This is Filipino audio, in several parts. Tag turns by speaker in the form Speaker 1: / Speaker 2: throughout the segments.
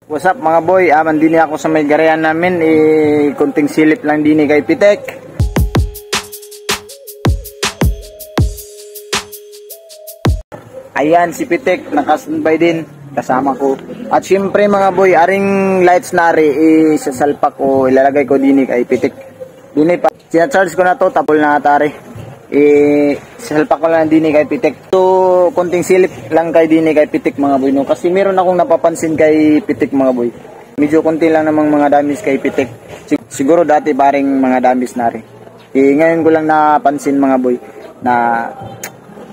Speaker 1: What's up mga boy, mandini ako sa may garayan namin, kunting silip lang dini kay Pitek. Ayan si Pitek, nakastandby din, kasama ko. At syempre mga boy, aring lights nari, isasalpak ko, ilalagay ko dini kay Pitek. Dini pa, sinacharge ko na to, tapol na atari. Salpak ko lang dini kay Pitek. So, konting silip lang kay dini kay Pitek mga boy, no? Kasi meron akong napapansin kay Pitek mga boy. Medyo konti lang namang mga damis kay Pitek. Siguro dati paring mga damis na rin. Ngayon ko lang napansin mga boy na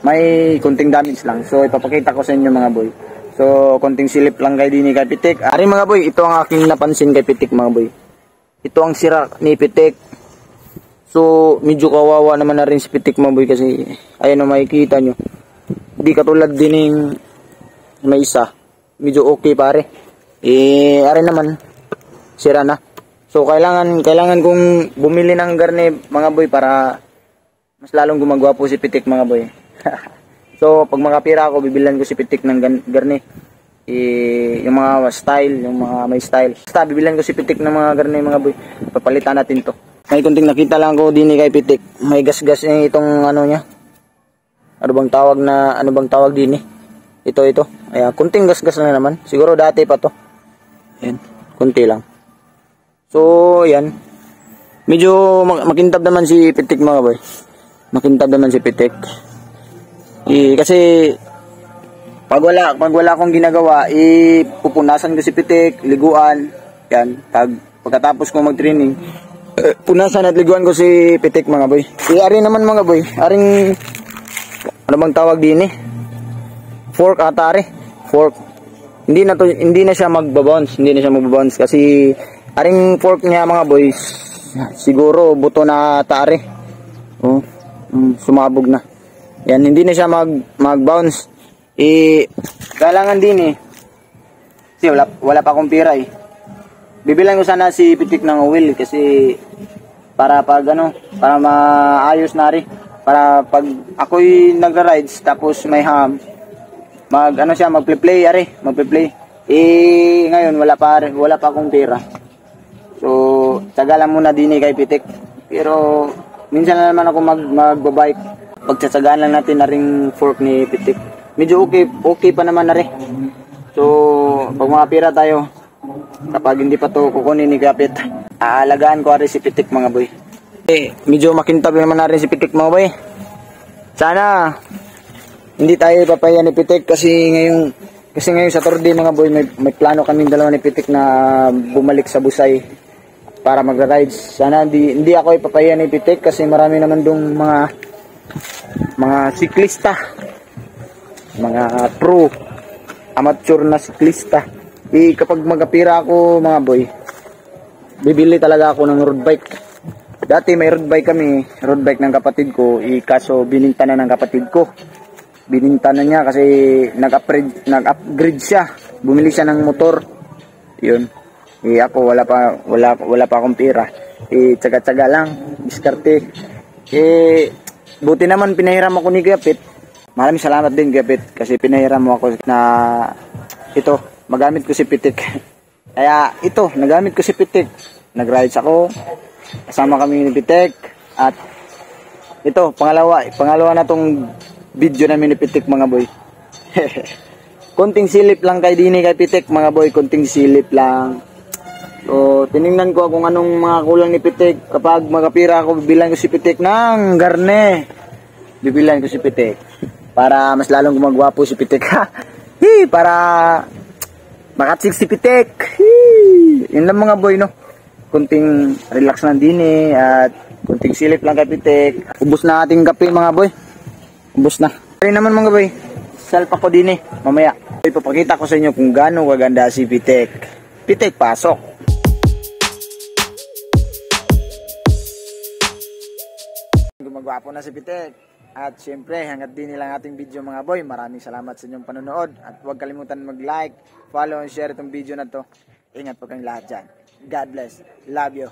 Speaker 1: may konting damage lang. So, ipapakita ko sa inyo mga boy. So, konting silip lang kay dini kay Pitek. Ari mga boy, ito ang aking napansin kay Pitek mga boy. Ito ang sira ni Pitek. So, medyo kawawa naman na rin si Pitek mga boy kasi ayun na makikita nyo. Di katulad din ng may isa. Medyo okay pare. Ari naman, sira na. So, kailangan kong bumili ng garne mga boy para mas lalong gumagawa po si Pitek mga boy. So, pag makapira ako, bibilan ko si Pitek ng garne. Yung mga style, yung mga may style. Basta, bibilan ko si Pitek ng mga garne mga boy. Papalitan natin to. May kunting nakita lang ko din kay Pitek. May gas-gas itong ano niya. Ano bang tawag din Ito. Ayan, kunting gas-gas na naman. Siguro dati pa to. Ayan, kunti lang. So, ayan. Medyo makintab naman si Pitek mga boy. Makintab naman si Pitek. Kasi pag wala akong ginagawa, pupunasan ko si Pitek, liguan. Yan, pagkatapos ko mag-training, punasan at liguan ko si Pitek mga boy. Ari naman mga boy, aring ano bang tawag din fork atare. Fork. Hindi na siya magbabounce, kasi aring fork niya mga boys, siguro buto na atare. Oh, sumabog na. Yan, hindi na siya mag-bounce. Kailangan din kasi wala pa akong pira Bibilan ko sana si Pitek ng oil kasi para para maayos na rin. Para pag ako'y nagra-rides tapos may ham, magple-play. Ngayon wala pa akong pera. So, tsaga lang muna din kay Pitek. Pero minsan na naman ako magbabike. Pagtsatsagaan lang natin na ring fork ni Pitek. Medyo okay pa naman na rin. So, pag mga pera tayo, kapag hindi pa to kukunin ni Kapit, aalagaan ko rin si Pitek mga boy. Medyo makintab naman na rin si Pitek mga boy. Sana hindi tayo ipapahiya ni Pitek kasi ngayong Saturday mga boy, may plano kami dalawa ni Pitek na bumalik sa Busay para magra-rides. Sana hindi ako ipapahiya ni Pitek kasi marami naman dong mga siklista, mga pro, amateur na siklista. Kapag magapira ako mga boy, bibili talaga ako ng road bike. Dati may road bike kami, road bike ng kapatid ko, kaso bininta na ng kapatid ko. Bininta na niya kasi nag-upgrade siya. Bumili siya ng motor. Yun. Ako wala pa akong pira. Tsaga-tsaga lang, diskarte. Buti naman pinahiram ako ni Gapit. Maraming salamat din Gapit kasi pinahiram mo ako na ito. Magamit ko si Pitek. Kaya ito, nagamit ko si Pitek. Nag-rides ako. Kasama kami ni Pitek. At ito, pangalawa na tong video namin ni Pitek mga boy. Konting silip lang kay dini kay Pitek mga boy. Konting silip lang. So, tinignan ko kung anong mga kulang ni Pitek. Kapag magapira ako, bibilan ko si Pitek ng garne. Bibilan ko si Pitek. Para mas lalong gumagwapo si Pitek. Para makatsik si Pitek. Yun lang mga boy, no? Kunting relax lang din at kunting silip lang kay Pitek. Ubus na ating kape mga boy. Ubus na. Kaya naman mga boy, salpa ko din mamaya. Ipapakita ko sa inyo kung gaano kaganda si Pitek. Pitek, pasok. Gumagwapo na si Pitek. At syempre, hanggat din nilang ating video mga boy. Maraming salamat sa inyong panonood. At huwag kalimutan mag-like, follow, and share itong video na to. Ingat po kayong lahat dyan. God bless. Love you.